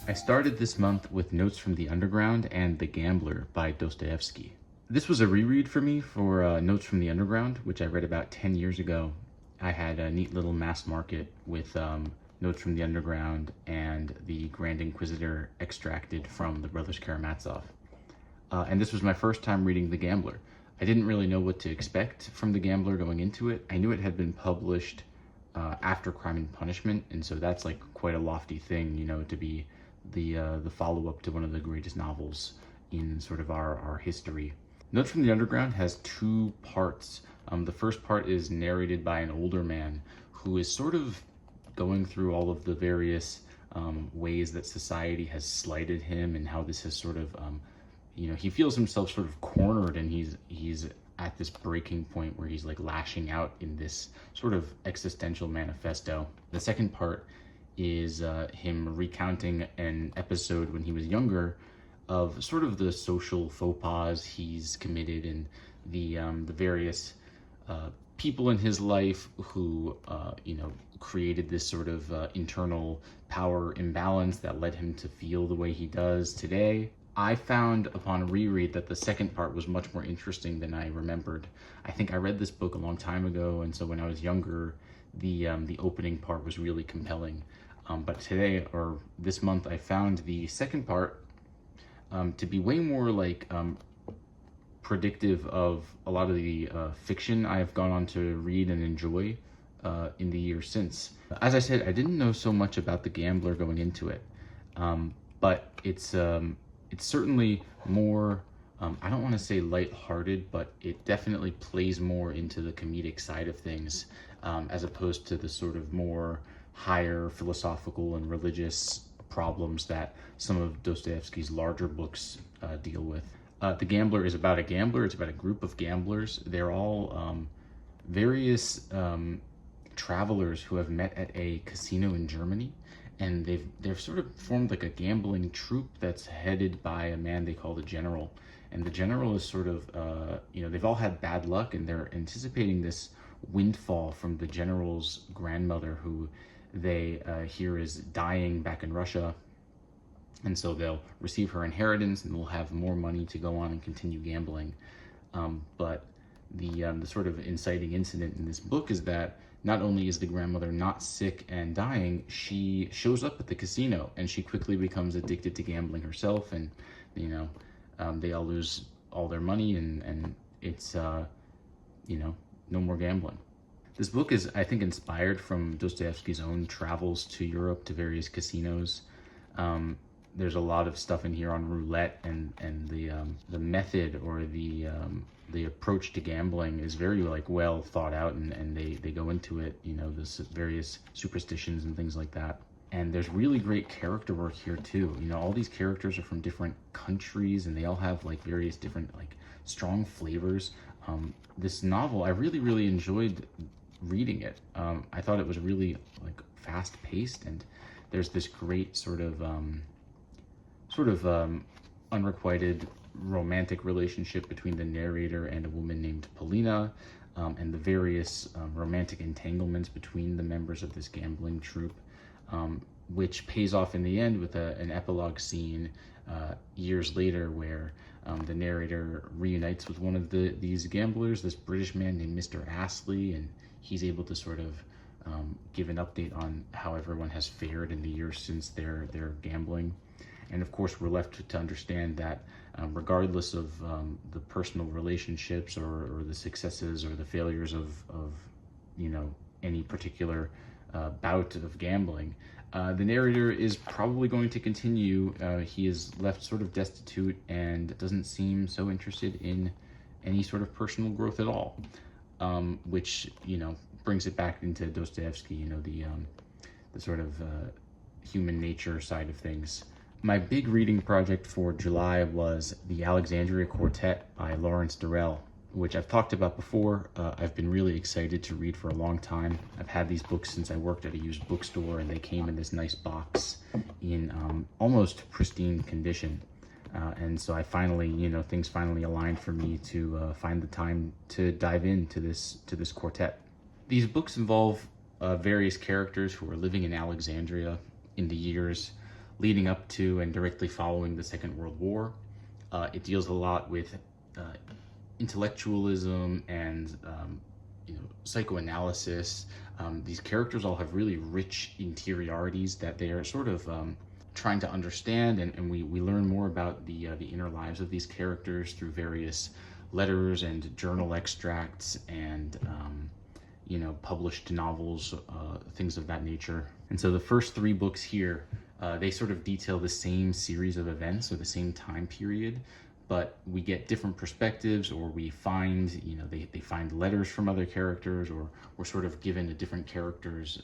I started this month with Notes from the Underground and The Gambler by Dostoevsky. This was a reread for me for Notes from the Underground, which I read about 10 years ago. I had a neat little mass market with Notes from the Underground and the Grand Inquisitor extracted from the Brothers Karamazov. And this was my first time reading The Gambler. I didn't really know what to expect from The Gambler going into it. I knew it had been published after Crime and Punishment, and so that's like quite a lofty thing, you know, to be the follow-up to one of the greatest novels in sort of our history. Notes from the Underground has two parts. The first part is narrated by an older man who is sort of going through all of the various ways that society has slighted him and how this has sort of, you know, he feels himself sort of cornered, and he's at this breaking point where he's like lashing out in this sort of existential manifesto. The second part is him recounting an episode when he was younger of sort of the social faux pas he's committed and the various people in his life who you know, created this sort of internal power imbalance that led him to feel the way he does today. I found upon reread that the second part was much more interesting than I remembered. I think I read this book a long time ago, and so when I was younger, the opening part was really compelling. But today, or this month, I found the second part to be way more like predictive of a lot of the fiction I have gone on to read and enjoy in the years since. As I said, I didn't know so much about The Gambler going into it, but it's certainly more, I don't want to say lighthearted, but it definitely plays more into the comedic side of things, as opposed to the sort of more higher philosophical and religious problems that some of Dostoevsky's larger books deal with. The Gambler is about a gambler. It's about a group of gamblers. They're all various travelers who have met at a casino in Germany, and they've sort of formed like a gambling troupe that's headed by a man they call the General. And the General is sort of, you know, they've all had bad luck, and they're anticipating this windfall from the General's grandmother, who they hear is dying back in Russia. And so they'll receive her inheritance, and they'll have more money to go on and continue gambling. But the sort of inciting incident in this book is that not only is the grandmother not sick and dying, she shows up at the casino, and she quickly becomes addicted to gambling herself, and you know, they all lose all their money, and it's you know, no more gambling. This book is, I think, inspired from Dostoevsky's own travels to Europe to various casinos. There's a lot of stuff in here on roulette, and the method or the approach to gambling is very like well thought out, and they go into it, you know, the various superstitions and things like that. And there's really great character work here too. You know, all these characters are from different countries, and they all have like various different like strong flavors. This novel, I really enjoyed reading it. I thought it was really like fast paced, and there's this great sort of unrequited romantic relationship between the narrator and a woman named Polina, and the various romantic entanglements between the members of this gambling troupe, which pays off in the end with an epilogue scene years later where the narrator reunites with one of these gamblers, this British man named Mr. Astley, and he's able to sort of give an update on how everyone has fared in the years since their gambling. And of course, we're left to understand that regardless of the personal relationships or the successes or the failures of you know, any particular bout of gambling, the narrator is probably going to continue. He is left sort of destitute and doesn't seem so interested in any sort of personal growth at all, which, you know, brings it back into Dostoevsky, you know, the sort of human nature side of things. My big reading project for July was the Alexandria Quartet by Lawrence Durrell, which I've talked about before. I've been really excited to read for a long time. I've had these books since I worked at a used bookstore, and they came in this nice box in almost pristine condition. And so I finally, you know, things finally aligned for me to find the time to dive into this quartet. These books involve various characters who are living in Alexandria in the years leading up to and directly following the Second World War. It deals a lot with intellectualism and psychoanalysis. These characters all have really rich interiorities that they are sort of trying to understand, and we learn more about the inner lives of these characters through various letters and journal extracts and published novels, things of that nature. And so the first three books here, they sort of detail the same series of events or the same time period, but we get different perspectives, or we find, they find letters from other characters, or we're sort of given a different character's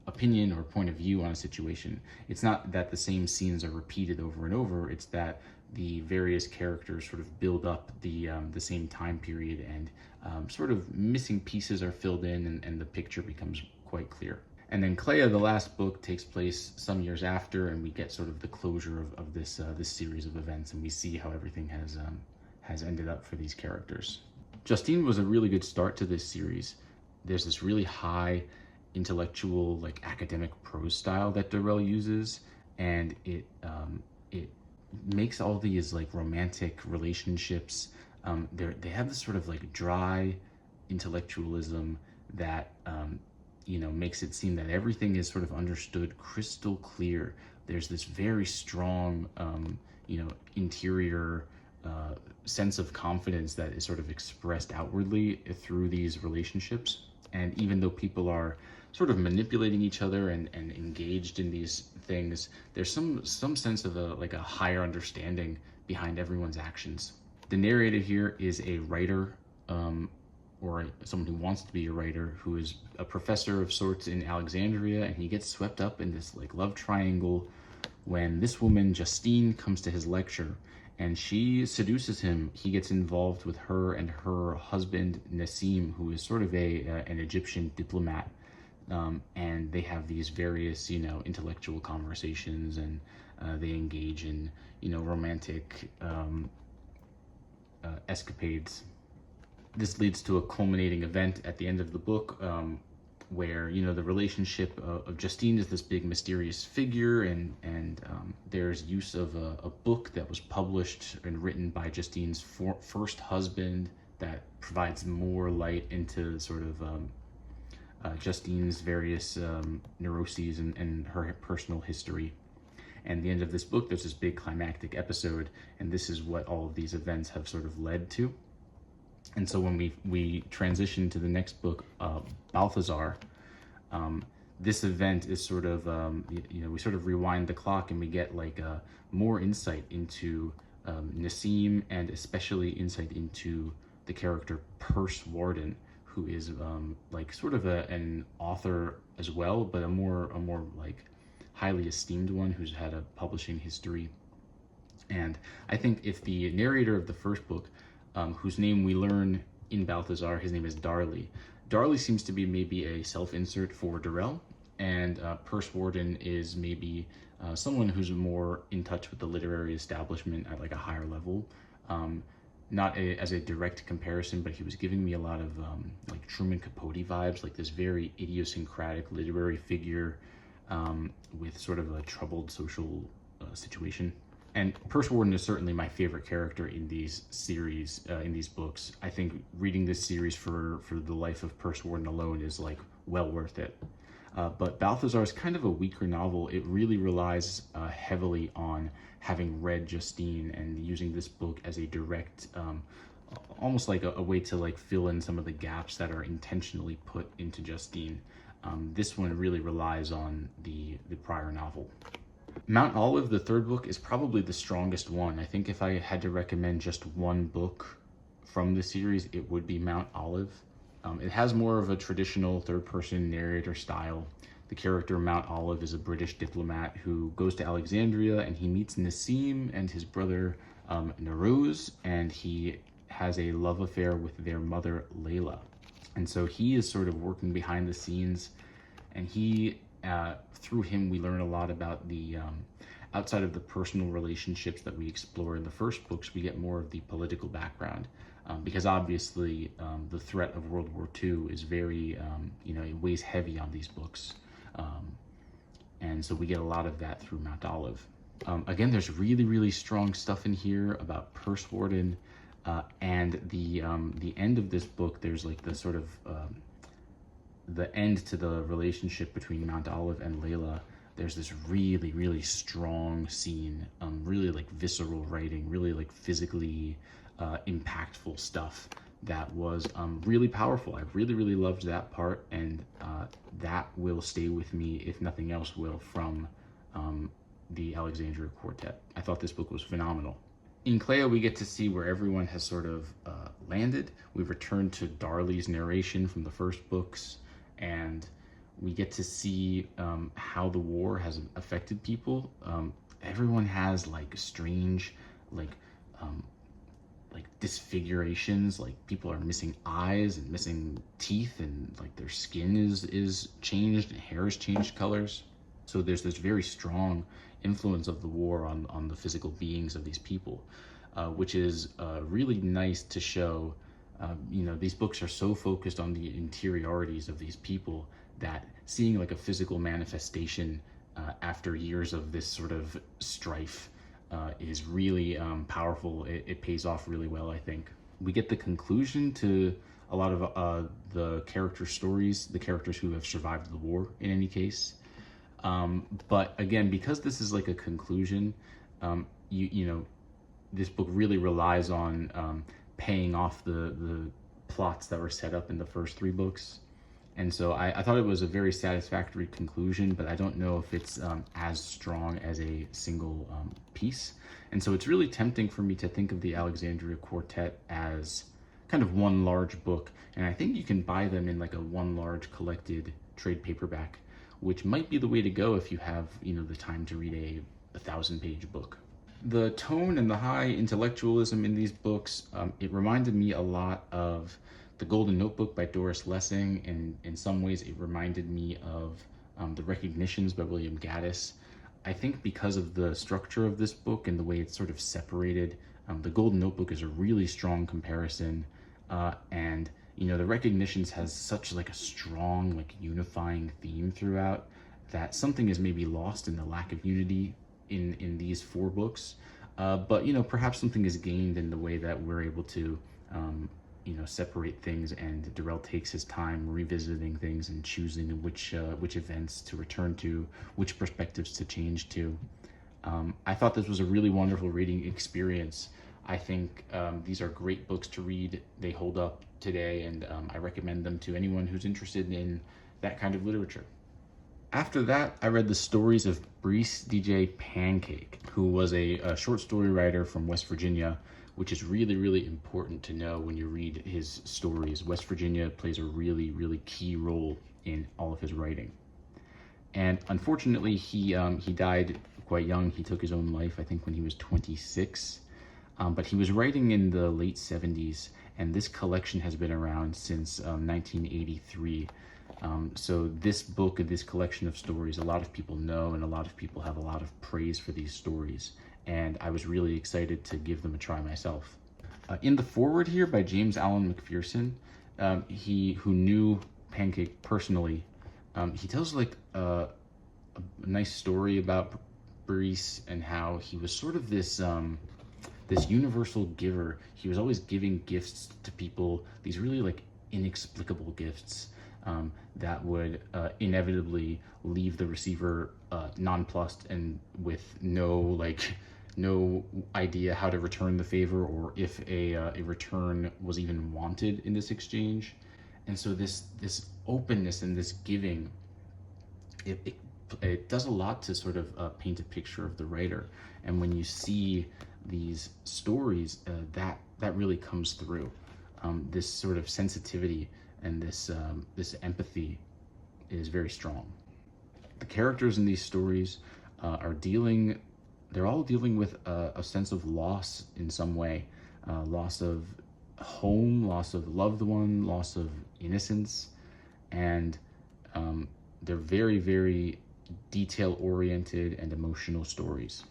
opinion or point of view on a situation. It's not that the same scenes are repeated over and over, it's that the various characters sort of build up the same time period, and sort of missing pieces are filled in, and the picture becomes quite clear. And then Clea, the last book, takes place some years after, and we get sort of the closure of this series of events, and we see how everything has ended up for these characters. Justine was a really good start to this series. There's this really high intellectual, like academic prose style that Durrell uses, and it makes all these like romantic relationships. They have this sort of like dry intellectualism that makes it seem that everything is sort of understood crystal clear. There's this very strong, interior sense of confidence that is sort of expressed outwardly through these relationships. And even though people are sort of manipulating each other and engaged in these things, there's some sense of a higher understanding behind everyone's actions. The narrator here is a writer, or someone who wants to be a writer, who is a professor of sorts in Alexandria, and he gets swept up in this like love triangle when this woman Justine comes to his lecture, and she seduces him. He gets involved with her and her husband Nassim, who is sort of an Egyptian diplomat, and they have these various intellectual conversations, and they engage in romantic escapades. This leads to a culminating event at the end of the book, where the relationship of Justine is this big mysterious figure, and there's use of a book that was published and written by Justine's first husband that provides more light into sort of Justine's various neuroses and her personal history. And the end of this book, there's this big climactic episode, and this is what all of these events have sort of led to. And so when we transition to the next book, Balthazar, this event is sort of, we sort of rewind the clock, and we get like more insight into Nassim, and especially insight into the character Purse Warden, who is like sort of an author as well, but a more like highly esteemed one who's had a publishing history. And I think if the narrator of the first book, whose name we learn in Balthazar, his name is Darley. Darley seems to be maybe a self-insert for Durrell, and Purse Warden is maybe someone who's more in touch with the literary establishment at like a higher level. Not as a direct comparison, but he was giving me a lot of like Truman Capote vibes, like this very idiosyncratic literary figure with sort of a troubled social situation. And Purse Warden is certainly my favorite character in these series, in these books. I think reading this series for the life of Purse Warden alone is like well worth it. But Balthazar is kind of a weaker novel. It really relies heavily on having read Justine and using this book as a direct, almost like a way to like fill in some of the gaps that are intentionally put into Justine. This one really relies on the prior novel. Mount Olive, the third book, is probably the strongest one. I think if I had to recommend just one book from the series, it would be Mount Olive. It has more of a traditional third-person narrator style. The character Mount Olive is a British diplomat who goes to Alexandria, and he meets Nassim and his brother Nowrouz, and he has a love affair with their mother Layla. And so he is sort of working behind the scenes, and through him we learn a lot about the outside of the personal relationships that we explore in the first books. We get more of the political background. because obviously the threat of World War II is very, it weighs heavy on these books. And so we get a lot of that through Mount Olive. Again, there's really, really strong stuff in here about Purse Warden, and the end of this book, there's like the sort of the end to the relationship between Mount Olive and Layla. There's this really, really strong scene, really like visceral writing, really like physically impactful stuff that was really powerful. I really, really loved that part, and that will stay with me, if nothing else will, from the Alexandria Quartet. I thought this book was phenomenal. In Cleo, we get to see where everyone has sort of landed. We've returned to Darley's narration from the first books, and we get to see how the war has affected people. Everyone has like strange, like disfigurations. Like people are missing eyes and missing teeth, and like their skin is changed, and hair has changed colors. So there's this very strong influence of the war on the physical beings of these people, which is really nice to show. These books are so focused on the interiorities of these people that seeing like a physical manifestation after years of this sort of strife is really powerful. It pays off really well, I think. We get the conclusion to a lot of the character stories, the characters who have survived the war in any case. But again, because this is like a conclusion, this book really relies on paying off the plots that were set up in the first three books. And so I thought it was a very satisfactory conclusion, but I don't know if it's as strong as a single piece. And so it's really tempting for me to think of the Alexandria Quartet as kind of one large book. And I think you can buy them in like a one large collected trade paperback, which might be the way to go if you have, the time to read a 1,000-page book. The tone and the high intellectualism in these books, it reminded me a lot of The Golden Notebook by Doris Lessing, and in some ways it reminded me of The Recognitions by William Gaddis. I think because of the structure of this book and the way it's sort of separated, The Golden Notebook is a really strong comparison, and The Recognitions has such like a strong, like unifying theme throughout that something is maybe lost in the lack of unity in these four books. But perhaps something is gained in the way that we're able to separate things, and Durrell takes his time revisiting things and choosing which events to return to, which perspectives to change to. I thought this was a really wonderful reading experience. I think these are great books to read. They hold up today, and I recommend them to anyone who's interested in that kind of literature. After that, I read the stories of Breece DJ Pancake, who was a short story writer from West Virginia, which is really, really important to know when you read his stories. West Virginia plays a really, really key role in all of his writing. And unfortunately, he died quite young. He took his own life, I think, when he was 26. But he was writing in the late 70s, and this collection has been around since 1983. So this book, this collection of stories, a lot of people know, and a lot of people have a lot of praise for these stories. And I was really excited to give them a try myself. In the foreword here by James Allen McPherson, who knew Pancake personally, he tells like a nice story about Breece and how he was sort of this universal giver. He was always giving gifts to people, these really like inexplicable gifts that would inevitably leave the receiver nonplussed and with no idea how to return the favor, or if a return was even wanted in this exchange. And so this openness and this giving, it does a lot to sort of paint a picture of the writer. And when you see these stories, that really comes through. This sort of sensitivity and this empathy is very strong. The characters in these stories they're all dealing with a sense of loss in some way, loss of home, loss of loved one, loss of innocence, and they're very, very detail-oriented and emotional stories.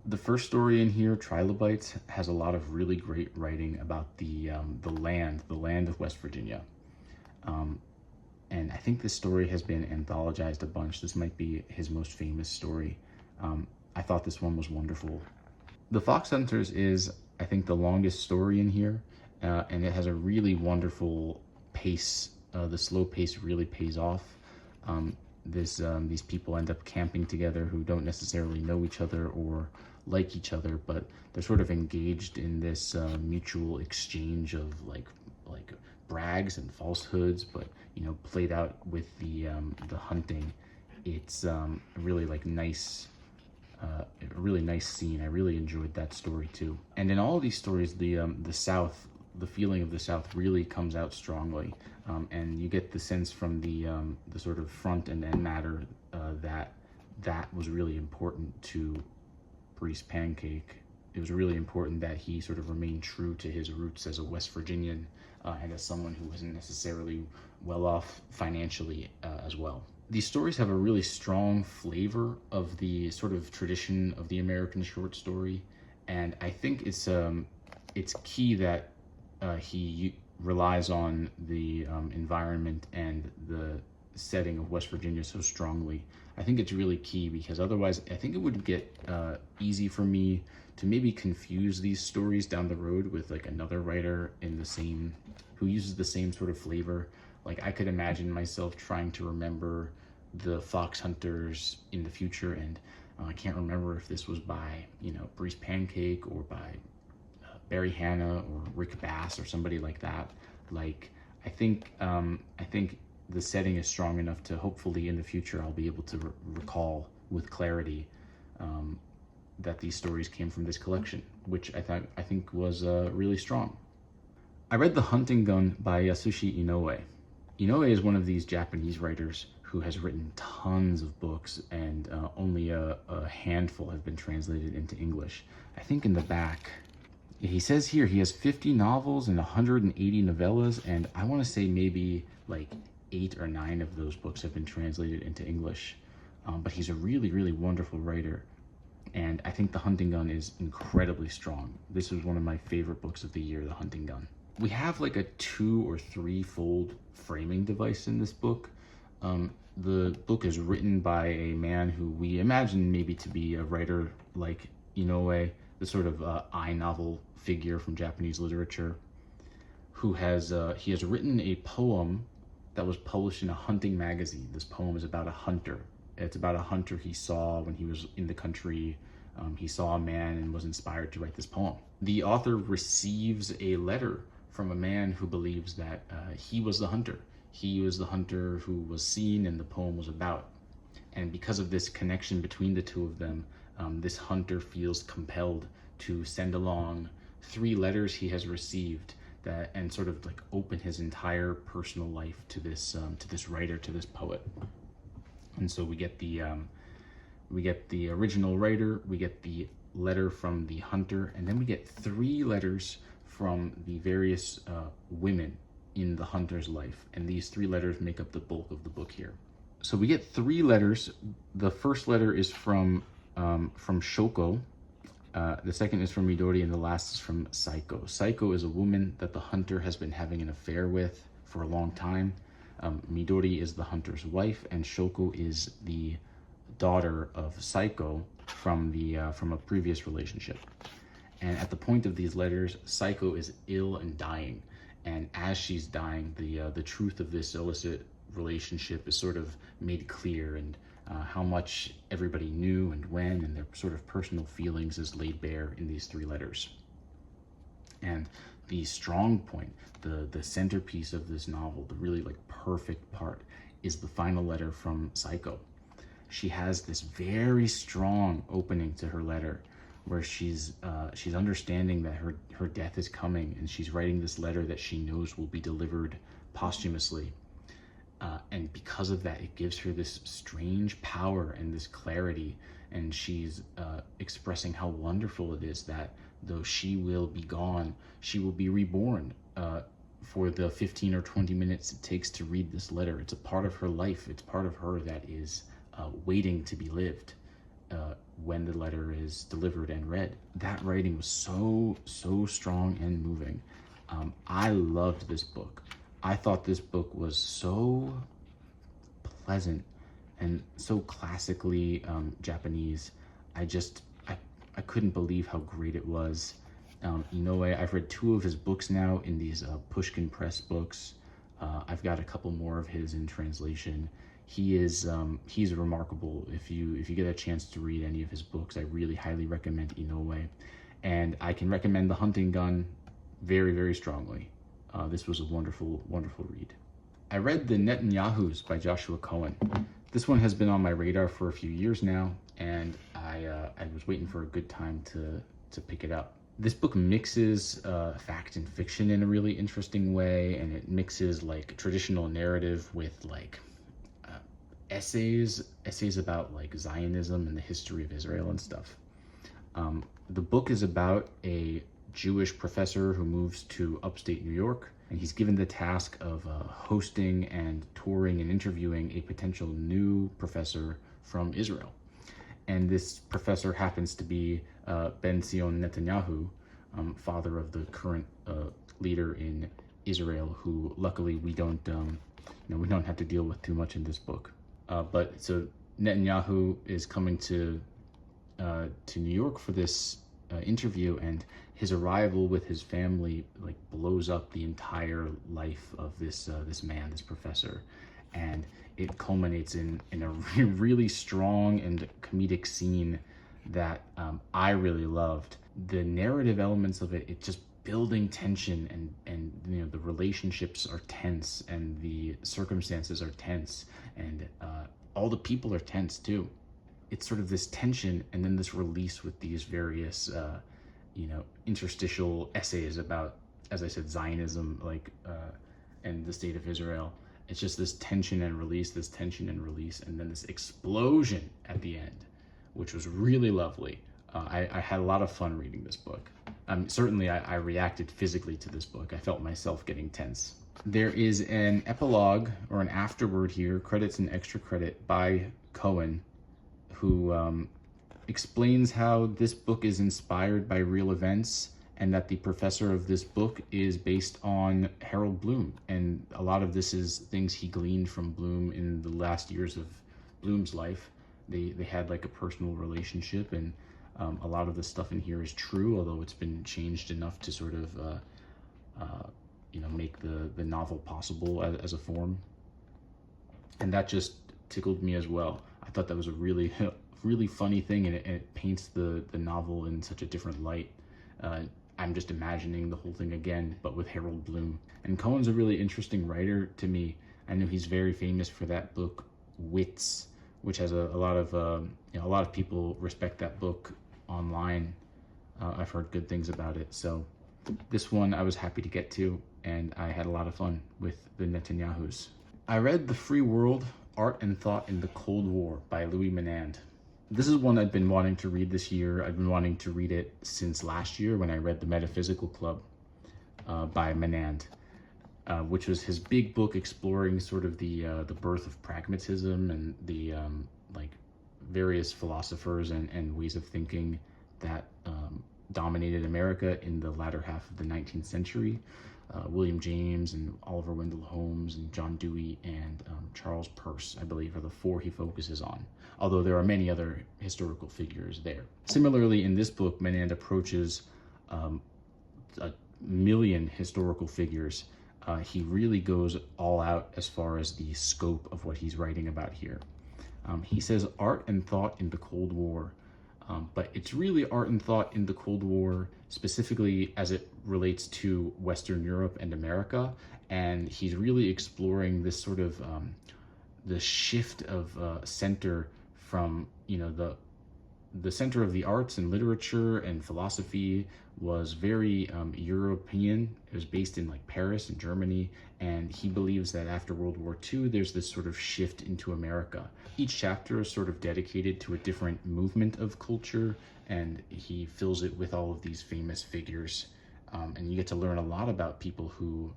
The first story in here, Trilobites, has a lot of really great writing about the land of West Virginia. Um, and I think this story has been anthologized a bunch. This might be his most famous story. I thought this one was wonderful. The Fox Hunters is, I think, the longest story in here, and it has a really wonderful pace. The slow pace really pays off. These people end up camping together who don't necessarily know each other or like each other, but they're sort of engaged in this mutual exchange of like brags and falsehoods, but played out with the hunting. It's really like nice. A really nice scene. I really enjoyed that story too. And in all of these stories, the South, the feeling of the South really comes out strongly, and you get the sense from the sort of front and end matter that was really important to Breece Pancake. It was really important that he sort of remained true to his roots as a West Virginian, and as someone who wasn't necessarily well off financially as well. These stories have a really strong flavor of the sort of tradition of the American short story, and I think it's key that he relies on the environment and the setting of West Virginia so strongly. I think it's really key because otherwise I think it would get easy for me to maybe confuse these stories down the road with like another writer in the same, who uses the same sort of flavor. Like I could imagine myself trying to remember the Fox Hunters in the future, and I can't remember if this was by Breece Pancake or by Barry Hannah or Rick Bass or somebody like that. Like I think the setting is strong enough to hopefully in the future I'll be able to recall with clarity that these stories came from this collection, which I think was really strong. I read The Hunting Gun by Yasushi Inoue. Inoue is one of these Japanese writers who has written tons of books, and only a handful have been translated into English. I think in the back, he says here he has 50 novels and 180 novellas, and I want to say maybe like 8 or 9 of those books have been translated into English. But he's a really, really wonderful writer, and I think The Hunting Gun is incredibly strong. This was one of my favorite books of the year, The Hunting Gun. We have like a 2 or 3 fold framing device in this book. The book is written by a man who we imagine maybe to be a writer like Inoue, the sort of I-novel figure from Japanese literature, who has he has written a poem that was published in a hunting magazine. This poem is about a hunter. It's about a hunter he saw when he was in the country. He saw a man and was inspired to write this poem. The author receives a letter from a man who believes that he was the hunter. He was the hunter who was seen and the poem was about. And because of this connection between the two of them, this hunter feels compelled to send along 3 letters he has received that, and sort of like open his entire personal life to this writer, to this poet. And so we get the original writer, we get the letter from the hunter, and then we get 3 letters from the various women in the hunter's life, and these 3 letters make up the bulk of the book here. So we get 3 letters. The first letter is from Shoko, the second is from Midori, and the last is from Saiko. Saiko is a woman that the hunter has been having an affair with for a long time. Midori is the hunter's wife, and Shoko is the daughter of Saiko from a previous relationship. And at the point of these letters, Saiko is ill and dying. And as she's dying, the truth of this illicit relationship is sort of made clear, and how much everybody knew and when, and their sort of personal feelings is laid bare in these 3 letters. And the strong point, the centerpiece of this novel, the really like perfect part, is the final letter from Saiko. She has this very strong opening to her letter, where she's understanding that her death is coming, and she's writing this letter that she knows will be delivered posthumously. And because of that, it gives her this strange power and this clarity, and she's expressing how wonderful it is that though she will be gone, she will be reborn for the 15 or 20 minutes it takes to read this letter. It's a part of her life. It's part of her that is waiting to be lived. when the letter is delivered and read. That writing was so strong and moving. I loved this book. I thought this book was so pleasant and so classically Japanese. I couldn't believe how great it was. Inoue, I've read 2 of his books now in these Pushkin Press books. I've got a couple more of his in translation. He's remarkable. If you get a chance to read any of his books, I really highly recommend Inoue, and I can recommend The Hunting Gun very strongly. This was a wonderful read. I read The Netanyahus by Joshua Cohen. This one has been on my radar for a few years now, and I was waiting for a good time to pick it up. This book mixes fact and fiction in a really interesting way, and it mixes like traditional narrative with like essays about like Zionism and the history of Israel and stuff. The book is about a Jewish professor who moves to upstate New York, and he's given the task of hosting and touring and interviewing a potential new professor from Israel. And this professor happens to be Ben-Zion Netanyahu, father of the current leader in Israel, who luckily we don't have to deal with too much in this book. But so Netanyahu is coming to New York for this interview, and his arrival with his family like blows up the entire life of this man, this professor, and it culminates in a really strong and comedic scene that I really loved. The narrative elements of it just building tension, and the relationships are tense, and the circumstances are tense, and all the people are tense too. It's sort of this tension and then this release with these various interstitial essays about, as I said, Zionism, and the state of Israel. It's just this tension and release, and then this explosion at the end, which was really lovely. I had a lot of fun reading this book. Certainly I reacted physically to this book. I felt myself getting tense. There is an epilogue or an afterword here, credits and extra credit by Cohen, who explains how this book is inspired by real events, and that the professor of this book is based on Harold Bloom. And a lot of this is things he gleaned from Bloom in the last years of Bloom's life. They had like a personal relationship, and a lot of the stuff in here is true, although it's been changed enough to sort of make the novel possible as a form. And that just tickled me as well. I thought that was a really funny thing, and it paints the novel in such a different light. I'm just imagining the whole thing again, but with Harold Bloom. And Cohen's a really interesting writer to me. I know he's very famous for that book, Wits, which has a lot of people respect that book online. I've heard good things about it. So this one I was happy to get to, and I had a lot of fun with the Netanyahus. I read The Free World, Art and Thought in the Cold War by Louis Menand. This is one I've been wanting to read this year. I've been wanting to read it since last year when I read The Metaphysical Club by Menand, which was his big book exploring sort of the birth of pragmatism and the various philosophers and ways of thinking that dominated America in the latter half of the 19th century. William James and Oliver Wendell Holmes and John Dewey and Charles Peirce, I believe, are the 4 he focuses on, although there are many other historical figures there. Similarly, in this book, Menand approaches a million historical figures. He really goes all out as far as the scope of what he's writing about here. He says art and thought in the Cold War, but it's really art and thought in the Cold War, specifically as it relates to Western Europe and America. And he's really exploring this sort of the shift of center from, the center of the arts and literature and philosophy was very European. It was based in like Paris and Germany, and he believes that after World War II, there's this sort of shift into America. Each chapter is sort of dedicated to a different movement of culture, and he fills it with all of these famous figures. And you get to learn a lot about people who,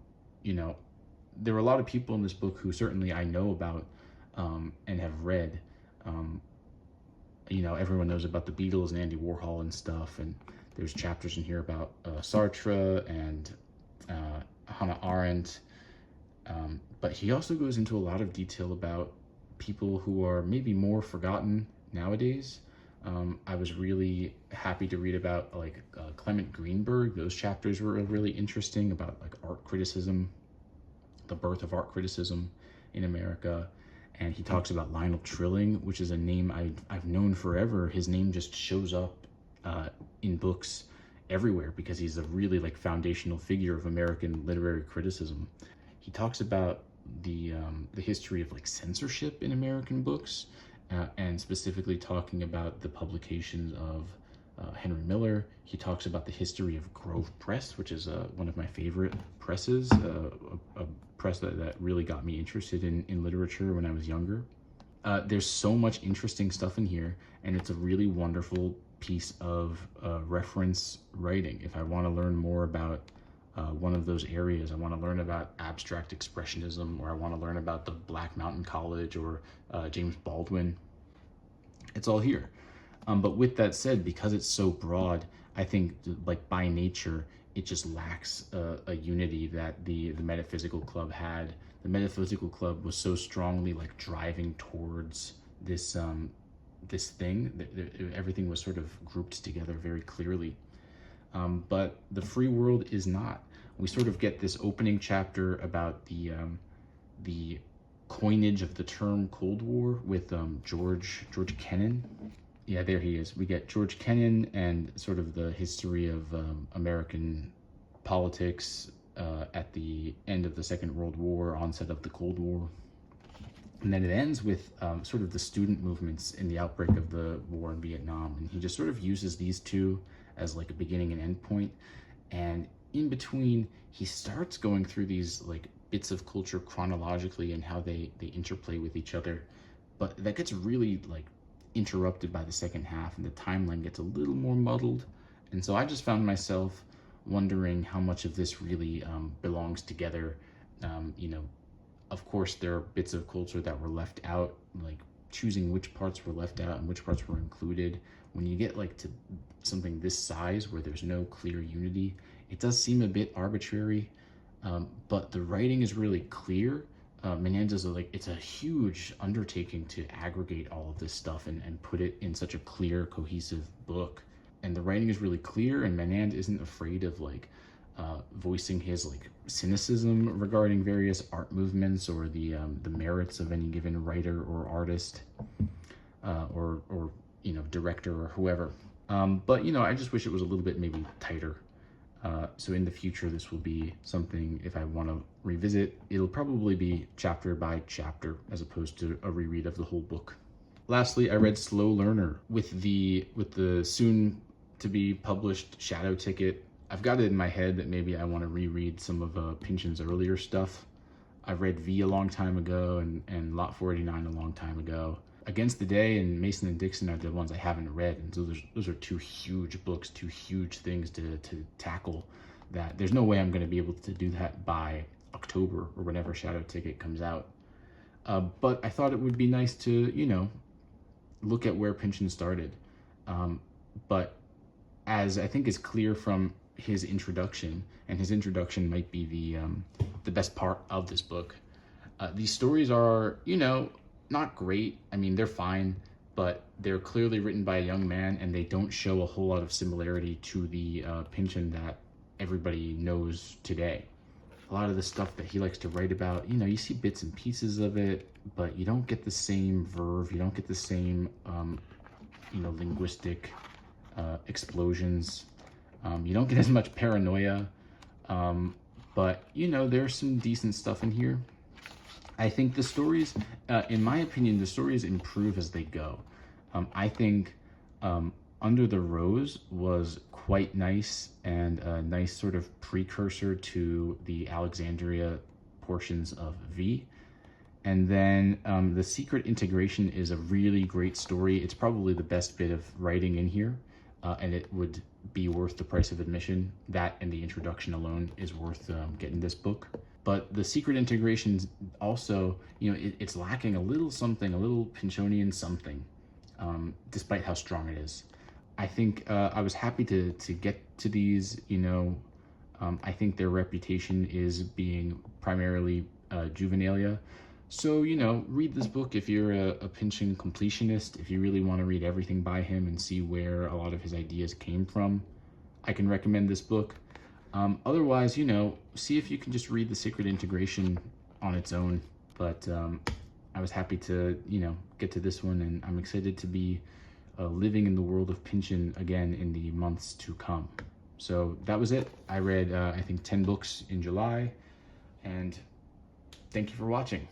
there are a lot of people in this book who certainly I know about and have read. You know, everyone knows about the Beatles and Andy Warhol and stuff, and there's chapters in here about Sartre and Hannah Arendt, but he also goes into a lot of detail about people who are maybe more forgotten nowadays. I was really happy to read about like Clement Greenberg. Those chapters were really interesting about like art criticism, the birth of art criticism in America. And he talks about Lionel Trilling, which is a name I've known forever. His name just shows up in books everywhere because he's a really like foundational figure of American literary criticism. He talks about the history of like censorship in American books, and specifically talking about the publications of Henry Miller. He talks about the history of Grove Press, which is one of my favorite presses, a press that really got me interested in literature when I was younger. There's so much interesting stuff in here, and it's a really wonderful piece of reference writing. If I want to learn more about one of those areas, I want to learn about abstract expressionism, or I want to learn about the Black Mountain College or James Baldwin, it's all here. But with that said, because it's so broad, I think like by nature, it just lacks a unity that the Metaphysical Club had. The Metaphysical Club was so strongly like driving towards this this thing that everything was sort of grouped together very clearly. But the free world is not. We sort of get this opening chapter about the coinage of the term Cold War with George Kennan. Yeah, there he is. We get George Kennan and sort of the history of American politics at the end of the Second World War, onset of the Cold War. And then it ends with sort of the student movements in the outbreak of the war in Vietnam. And he just sort of uses these two as like a beginning and end point. And in between, he starts going through these like bits of culture chronologically and how they interplay with each other. But that gets really like interrupted by the second half, and the timeline gets a little more muddled. And so I just found myself wondering how much of this really belongs together. You know, of course, there are bits of culture that were left out, like choosing which parts were left out and which parts were included. When you get like to something this size where there's no clear unity, it does seem a bit arbitrary, but the writing is really clear. Menand is it's a huge undertaking to aggregate all of this stuff and put it in such a clear, cohesive book. And the writing is really clear, and Menand isn't afraid of voicing his cynicism regarding various art movements or the merits of any given writer or artist, or director or whoever. But I just wish it was a little bit maybe tighter. So in the future, this will be something, if I want to revisit, it'll probably be chapter by chapter as opposed to a reread of the whole book. Lastly, I read Slow Learner with the soon to be published Shadow Ticket. I've got it in my head that maybe I want to reread some of Pynchon's earlier stuff. I read V a long time ago and Lot 489 a long time ago. Against the Day and Mason and Dixon are the ones I haven't read, and so those are two huge books, two huge things to tackle, that there's no way I'm going to be able to do that by October or whenever Shadow Ticket comes out. But I thought it would be nice to, look at where Pynchon started. But as I think is clear from his introduction, and his introduction might be the best part of this book, these stories are, not great. I mean, they're fine, but they're clearly written by a young man, and they don't show a whole lot of similarity to the Pynchon that everybody knows today. A lot of the stuff that he likes to write about, you see bits and pieces of it, but you don't get the same verve, you don't get the same, linguistic explosions. You don't get as much paranoia, but, there's some decent stuff in here. I think the stories, in my opinion, the stories improve as they go. I think Under the Rose was quite nice, and a nice sort of precursor to the Alexandria portions of V. And then The Secret Integration is a really great story. It's probably the best bit of writing in here, and it would be worth the price of admission. That and the introduction alone is worth getting this book. But The Secret Integrations also, it's lacking a little something, a little Pynchonian something. despite how strong it is. I think I was happy to get to these, I think their reputation is being primarily juvenilia. So, read this book if you're a Pynchon completionist, if you really want to read everything by him and see where a lot of his ideas came from. I can recommend this book. Otherwise, see if you can just read The Sacred Integration on its own. But I was happy to, get to this one, and I'm excited to be living in the world of Pynchon again in the months to come. So that was it. I read, I think, 10 books in July, and thank you for watching.